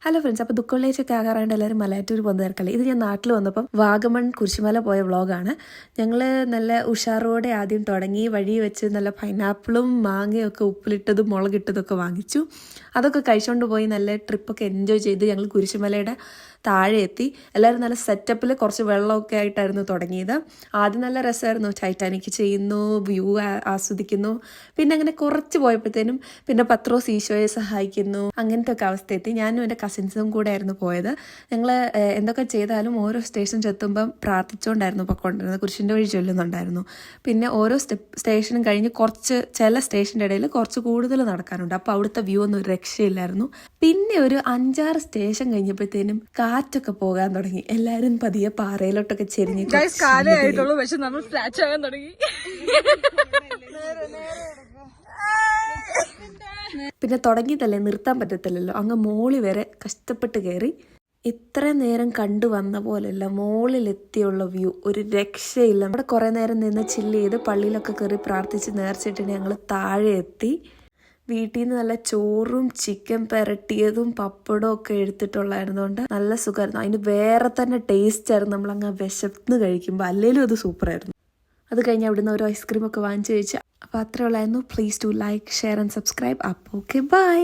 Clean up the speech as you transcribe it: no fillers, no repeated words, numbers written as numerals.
Hello friends, അപ്പോൾ ദുഃഖവെള്ളിയാഴ്ചയൊക്കെ ആകാറായിട്ട് എല്ലാവരും മലയാറ്റൂർ പോകുന്നവർക്കല്ലേ. ഇത് ഞാൻ നാട്ടിൽ വന്നപ്പം വാഗമൺ കുരിശുമല പോയ വ്ളോഗാണ്. ഞങ്ങൾ നല്ല ഉഷാറോടെ ആദ്യം തുടങ്ങി. വഴി വെച്ച് നല്ല പൈനാപ്പിളും മാങ്ങയും ഒക്കെ ഉപ്പിലിട്ടതും മുളകിട്ടതൊക്കെ വാങ്ങിച്ചു. അതൊക്കെ കഴിച്ചുകൊണ്ട് പോയി നല്ല ട്രിപ്പൊക്കെ എൻജോയ് ചെയ്ത് ഞങ്ങൾ കുരിശുമലയുടെ താഴെ എത്തി. എല്ലാവരും നല്ല സെറ്റപ്പിൽ കുറച്ച് വെള്ളമൊക്കെ ആയിട്ടായിരുന്നു തുടങ്ങിയത്. ആദ്യം നല്ല രസമായിരുന്നു, ടൈറ്റാനിക് ചെയ്യുന്നു, വ്യൂ ആസ്വദിക്കുന്നു. പിന്നെ അങ്ങനെ കുറച്ച് പോയപ്പോഴത്തേനും പിന്നെ പത്രോസ് ഈശോയെ സഹായിക്കുന്നു, അങ്ങനത്തെ ഒക്കെ അവസ്ഥ എത്തി. ഞാനും എൻ്റെ കസിൻസും കൂടെ ആയിരുന്നു പോയത്. ഞങ്ങൾ എന്തൊക്കെ ചെയ്താലും ഓരോ സ്റ്റേഷൻ എത്തുമ്പം പ്രാർത്ഥിച്ചുകൊണ്ടായിരുന്നു പൊയ്ക്കൊണ്ടിരുന്നത്. കുരിശിൻ്റെ വഴി ചൊല്ലുന്നുണ്ടായിരുന്നു. പിന്നെ ഓരോ സ്റ്റേഷനും കഴിഞ്ഞ് ചില സ്റ്റേഷൻ്റെ ഇടയിൽ കുറച്ച് കൂടുതൽ നടക്കാനുണ്ട്. അപ്പോൾ അവിടുത്തെ വ്യൂ ഒന്നും ഒരു രക്ഷയില്ലായിരുന്നു. പിന്നെ ഒരു 5-6 സ്റ്റേഷൻ കഴിഞ്ഞപ്പോഴത്തേനും കാറ്റൊക്കെ പോകാൻ തുടങ്ങി. എല്ലാരും പതിയെ പാറയിലോട്ടൊക്കെ ചെരിഞ്ഞു. പക്ഷെ നമ്മൾ സ്ക്രാച്ച് ആകാൻ തുടങ്ങി. പിന്നെ തുടങ്ങിയതല്ലേ, നിർത്താൻ പറ്റത്തില്ലല്ലോ. അങ്ങ് മോളി വരെ കഷ്ടപ്പെട്ട് കയറി. ഇത്ര നേരം കണ്ടു വന്ന പോലെയല്ല, മോളിലെത്തിയുള്ള വ്യൂ ഒരു രക്ഷയില്ല. അവിടെ കുറേ നേരം നിന്ന് ചില്ല് ചെയ്ത് പള്ളിയിലൊക്കെ കയറി പ്രാർത്ഥിച്ച് നേർച്ചിട്ട് ഞങ്ങൾ താഴെ എത്തി. വീട്ടിൽ നിന്ന് നല്ല ചോറും ചിക്കൻ പെരട്ടിയതും പപ്പടവും ഒക്കെ എടുത്തിട്ടുള്ളായിരുന്നുകൊണ്ട് നല്ല സുഖമായിരുന്നു. അതിന് വേറെ തന്നെ ടേസ്റ്റ് ആയിരുന്നു. നമ്മളങ്ങ് വിശന്ന് കഴിക്കുമ്പോൾ. അല്ലെങ്കിലും അത് സൂപ്പറായിരുന്നു. അത് കഴിഞ്ഞ് അവിടുന്ന് ഒരു ഐസ്ക്രീമൊക്കെ വാങ്ങിച്ച് കഴിച്ചു. അപ്പോൾ അത്രേ ഉള്ളായിരുന്നു. Please do like, share and subscribe. അപ്പോൾ ഓക്കെ, ബൈ.